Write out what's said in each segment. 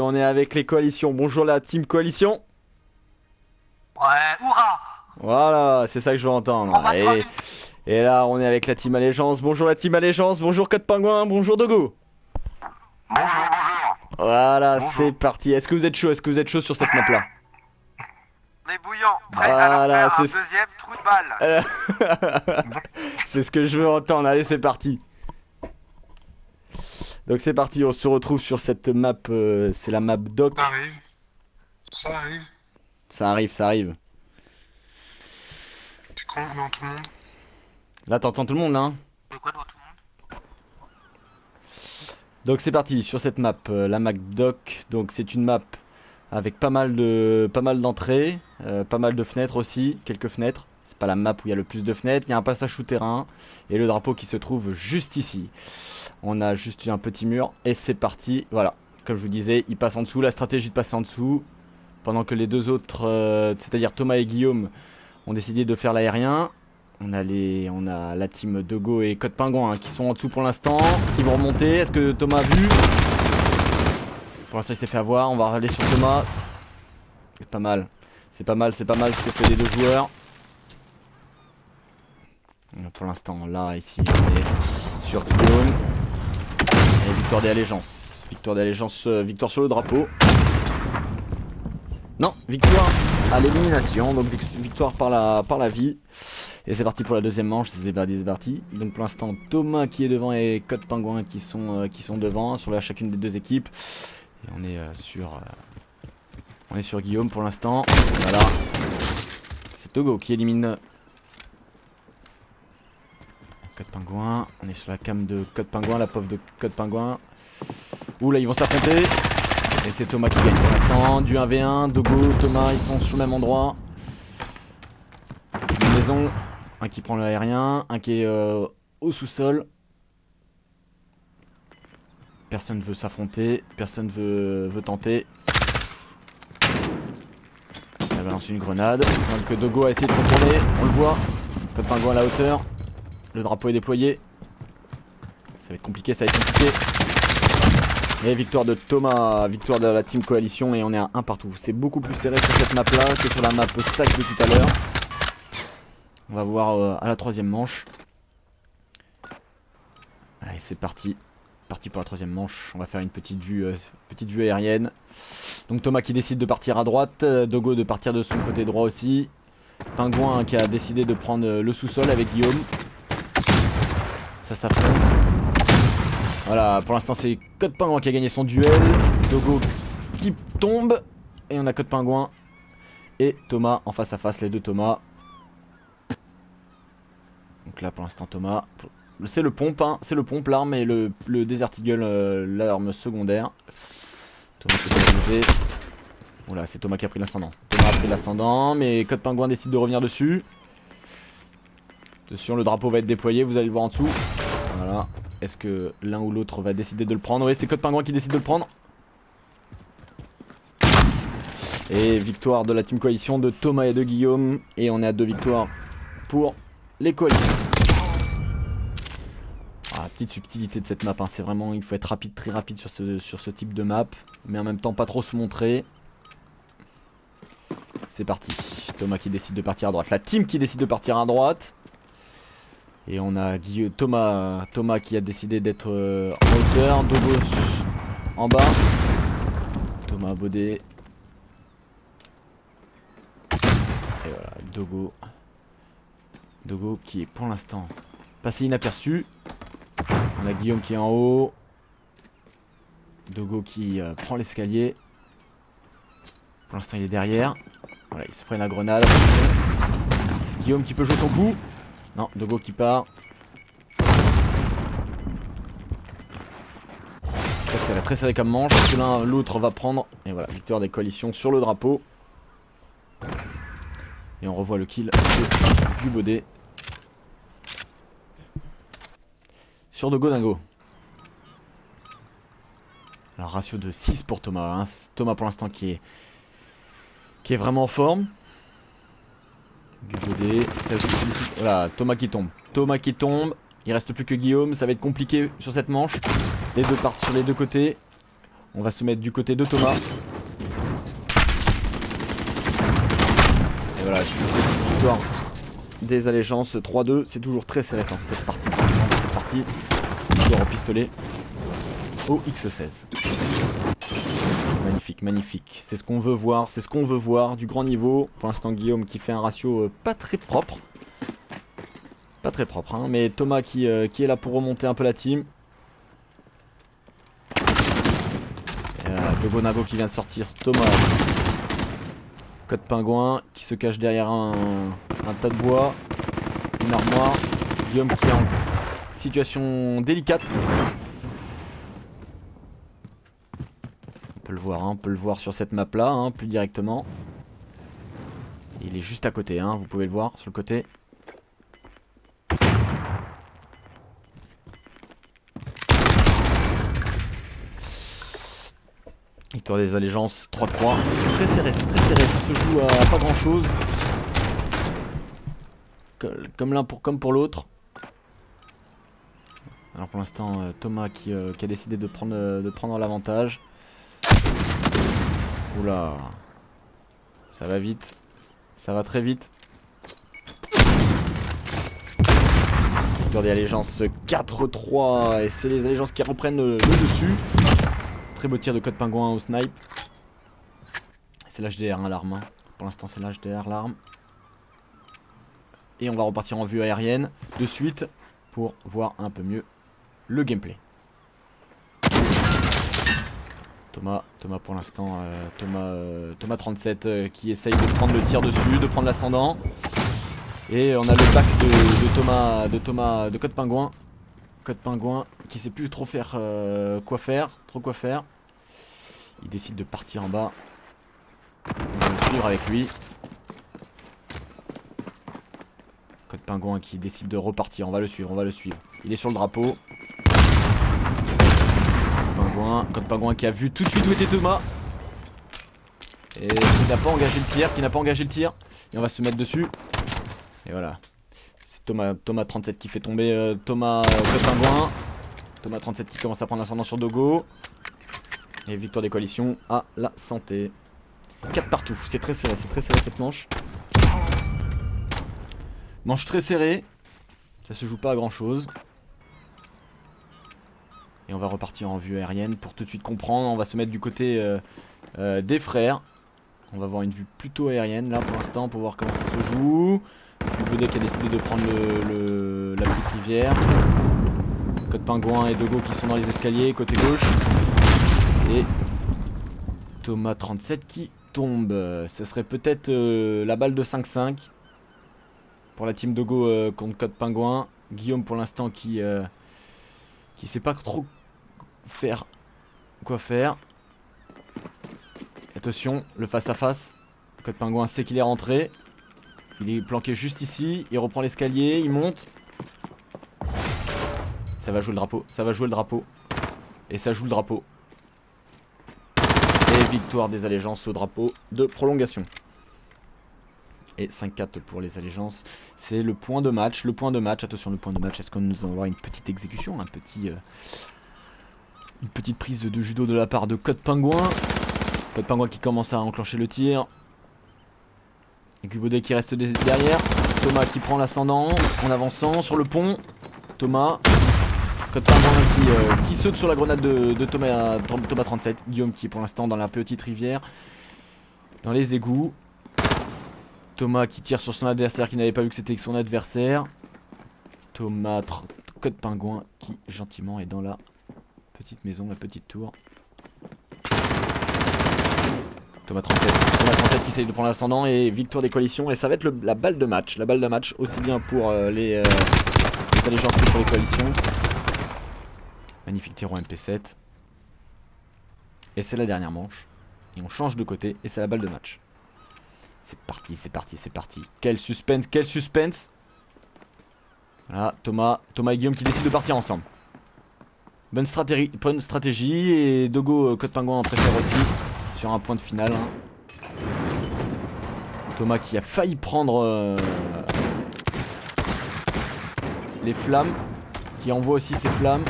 On est avec les coalitions. Bonjour la team coalition. Ouais, hurrah! Voilà, c'est ça que je veux entendre. On va se Et là, on est avec la team Allégeance. Bonjour la team Allégeance. Bonjour Code Pingouin. Bonjour Dogo. Bonjour, bonjour. Voilà, Bonjour. c'est parti. Est-ce que vous êtes chaud? Est-ce que vous êtes chaud sur cette map-là? On est bouillant, prêt à leur Voilà, faire un c'est deuxième trou de balle. c'est ce que je veux entendre. Allez, c'est parti. Donc c'est parti, on se retrouve sur cette map. C'est la map Doc. Ça arrive. Ça arrive. Ça arrive, ça arrive. Tu comptes dans tout le monde? Là, t'entends tout le monde, là, hein? De quoi devant tout le monde? Donc c'est parti sur cette map, la map Doc. Donc c'est une map avec pas mal d'entrées, pas mal de fenêtres aussi, quelques fenêtres. C'est pas la map où il y a le plus de fenêtres. Il y a un passage souterrain et le drapeau qui se trouve juste ici. On a juste un petit mur et c'est parti. Voilà, comme je vous disais, il passe en dessous. La stratégie de passer en dessous, pendant que les deux autres, c'est-à-dire Thomas et Guillaume, ont décidé de faire l'aérien. On a la team Dogo et Code Pingouin qui sont en dessous pour l'instant, qui vont remonter. Est-ce que Thomas a vu? Pour l'instant il s'est fait avoir, on va aller sur Thomas. C'est pas mal, c'est pas mal, c'est pas mal ce que fait les deux joueurs. Pour l'instant là, ici on est sur Guillaume. Et victoire des allégeances. Victoire des allégeances, victoire sur le drapeau. Non, victoire à l'élimination, donc victoire par la vie. Et c'est parti pour la deuxième manche, c'est parti. Donc pour l'instant Thomas qui est devant et Code Pingouin qui sont devant sur chacune des deux équipes. Et on est sur Guillaume pour l'instant. Voilà. C'est Togo qui élimine Code Pingouin. On est sur la cam de Code Pingouin, la pauvre de Code Pingouin. Ouh là ils vont s'affronter. Et c'est Thomas qui gagne pour l'instant. Du 1v1, Dogo, Thomas ils sont sur le même endroit. Une maison. Un qui prend l'aérien, un qui est au sous-sol. Personne veut s'affronter, personne veut tenter. Il a balancé une grenade. Donc Dogo a essayé de contourner, on le voit. Code Pingouin à la hauteur. Le drapeau est déployé. Ça va être compliqué, ça va être compliqué. Et victoire de Thomas, victoire de la team coalition et on est à 1 partout. C'est beaucoup plus serré sur cette map là que sur la map stack de tout à l'heure. On va voir à la troisième manche. Allez, c'est parti. Parti pour la troisième manche. On va faire une petite vue aérienne. Donc Thomas qui décide de partir à droite. Dogo de partir de son côté droit aussi. Pingouin qui a décidé de prendre le sous-sol avec Guillaume. Ça s'affronte. Voilà, pour l'instant c'est Code Pingouin qui a gagné son duel. Dogo qui tombe. Et on a Code Pingouin et Thomas en face à face, les deux Thomas. Donc là pour l'instant Thomas, c'est le pompe, hein, c'est le pompe, l'arme et le Desert Eagle, l'arme secondaire. Thomas s'est organisé. Voilà, c'est Thomas qui a pris l'ascendant. Thomas a pris l'ascendant, mais Code Pingouin décide de revenir dessus. Attention, le drapeau va être déployé, vous allez le voir en dessous. Voilà, est-ce que l'un ou l'autre va décider de le prendre? Oui, c'est Code Pingouin qui décide de le prendre. Et victoire de la team coalition de Thomas et de Guillaume. Et on est à 2 victoires pour les coalitions. Ah, petite subtilité de cette map, hein. C'est vraiment, il faut être rapide, très rapide sur ce type de map, mais en même temps pas trop se montrer. C'est parti, Thomas qui décide de partir à droite, la team qui décide de partir à droite. Et on a Thomas qui a décidé d'être en hauteur, Dogo en bas. Thomas Baudet. Et voilà, Dogo qui est pour l'instant passé inaperçu. On a Guillaume qui est en haut. Dogo qui prend l'escalier. Pour l'instant il est derrière. Voilà, il se prend la grenade. Guillaume qui peut jouer son coup. Non, Dogo qui part. Très serré comme manche. Parce que l'un l'autre va prendre. Et voilà, victoire des coalitions sur le drapeau. Et on revoit le kill de Dubaudet sur Dogo Dingo. Alors ratio de 6 pour Thomas, hein. Thomas pour l'instant qui est vraiment en forme. Dubaudet, voilà, Thomas qui tombe. Il reste plus que Guillaume, ça va être compliqué sur cette manche. Les deux partent sur les deux côtés. On va se mettre du côté de Thomas. Et voilà, cette victoire des allégeances 3-2. C'est toujours très serré dans cette partie. Cette partie, toujours au pistolet au X16. Magnifique, magnifique. C'est ce qu'on veut voir, c'est ce qu'on veut voir. Du grand niveau. Pour l'instant, Guillaume qui fait un ratio pas très propre. Pas très propre, hein, mais Thomas qui est là pour remonter un peu la team. Dogo Nago qui vient de sortir. Thomas. Code pingouin qui se cache derrière un tas de bois. Une armoire. Guillaume qui est en situation délicate. On peut le voir, hein, on peut le voir sur cette map là, hein, plus directement. Il est juste à côté, hein, vous pouvez le voir sur le côté. Victoire des allégeances 3-3. C'est très serré, ça se joue à pas grand chose. Comme l'un comme pour l'autre. Alors pour l'instant Thomas qui a décidé de prendre l'avantage. Oula. Ça va vite. Ça va très vite. Victoire des allégeances 4-3. Et c'est les allégeances qui reprennent le dessus. Très beau tir de Code Pingouin au snipe. C'est l'HDR hein, l'arme. Pour l'instant c'est l'HDR l'arme. Et on va repartir en vue aérienne de suite pour voir un peu mieux le gameplay. Thomas pour l'instant, Thomas 37 qui essaye de prendre le tir dessus, de prendre l'ascendant. Et on a le back de Code Pingouin. Code Pingouin qui sait plus trop faire quoi faire. Il décide de partir en bas. On va le suivre avec lui. Code Pingouin qui décide de repartir, on va le suivre. Il est sur le drapeau. Code Pingouin qui a vu tout de suite où était Thomas. Et qui n'a pas engagé le tir, Et on va se mettre dessus. Et voilà. C'est Thomas 37 qui fait tomber Code Pingouin. Thomas 37 qui commence à prendre l'ascendant sur Dogo. Et victoire des coalitions à la santé. 4 partout, c'est très serré cette manche. Manche très serrée. Ça se joue pas à grand chose. Et on va repartir en vue aérienne pour tout de suite comprendre. On va se mettre du côté des frères. On va avoir une vue plutôt aérienne là pour l'instant pour voir comment ça se joue. Budek qui a décidé de prendre la petite rivière. Code Pingouin et Dogo qui sont dans les escaliers côté gauche. Et Thomas 37 qui tombe. Ce serait peut-être la balle de 5-5 pour la team Dogo contre Code Pingouin. Guillaume pour l'instant qui sait pas trop quoi faire. Attention, le face à face. Code Pingouin sait qu'il est rentré. Il est planqué juste ici. Il reprend l'escalier, il monte. Ça va jouer le drapeau. Et ça joue le drapeau. Et victoire des allégeances au drapeau de prolongation. Et 5-4 pour les allégeances. C'est le point de match. Attention, le point de match. Est-ce qu'on nous envoie une petite exécution, une petite prise de judo de la part de Code Pingouin. Code Pingouin qui commence à enclencher le tir. Et Gubodé qui reste derrière. Thomas qui prend l'ascendant en avançant sur le pont. Thomas. Code Pingouin qui saute sur la grenade de Thomas 37. Guillaume qui est pour l'instant dans la petite rivière. Dans les égouts. Thomas qui tire sur son adversaire qui n'avait pas vu que c'était son adversaire. Code Pingouin qui gentiment est dans la petite maison, la petite tour. Thomas 37 qui essaye de prendre l'ascendant et victoire des coalitions. Et ça va être la balle de match. La balle de match aussi bien pour les allégeances que pour les coalitions. Magnifique tir au MP7. Et c'est la dernière manche. Et on change de côté et c'est la balle de match. C'est parti. Quel suspense. Voilà, Thomas et Guillaume qui décident de partir ensemble. Bonne stratégie et Dogo Code Pingouin en préfère aussi sur un point de finale. Thomas qui a failli prendre les flammes, qui envoie aussi ses flammes.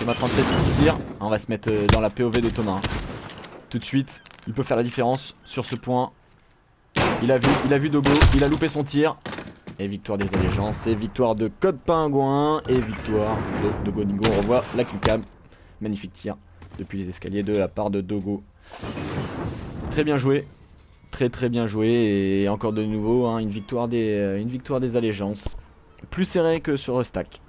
Thomas 37 qui tire. On va se mettre dans la POV de Thomas. Tout de suite, il peut faire la différence sur ce point. Il a vu Dogo, il a loupé son tir. Et victoire des allégeances, et victoire de Code Pingouin, et victoire de Dogo Ningo. On revoit la killcam. Magnifique tir depuis les escaliers de la part de Dogo. Très bien joué. Très bien joué. Et encore de nouveau, hein, une victoire des allégeances. Plus serré que sur Stack.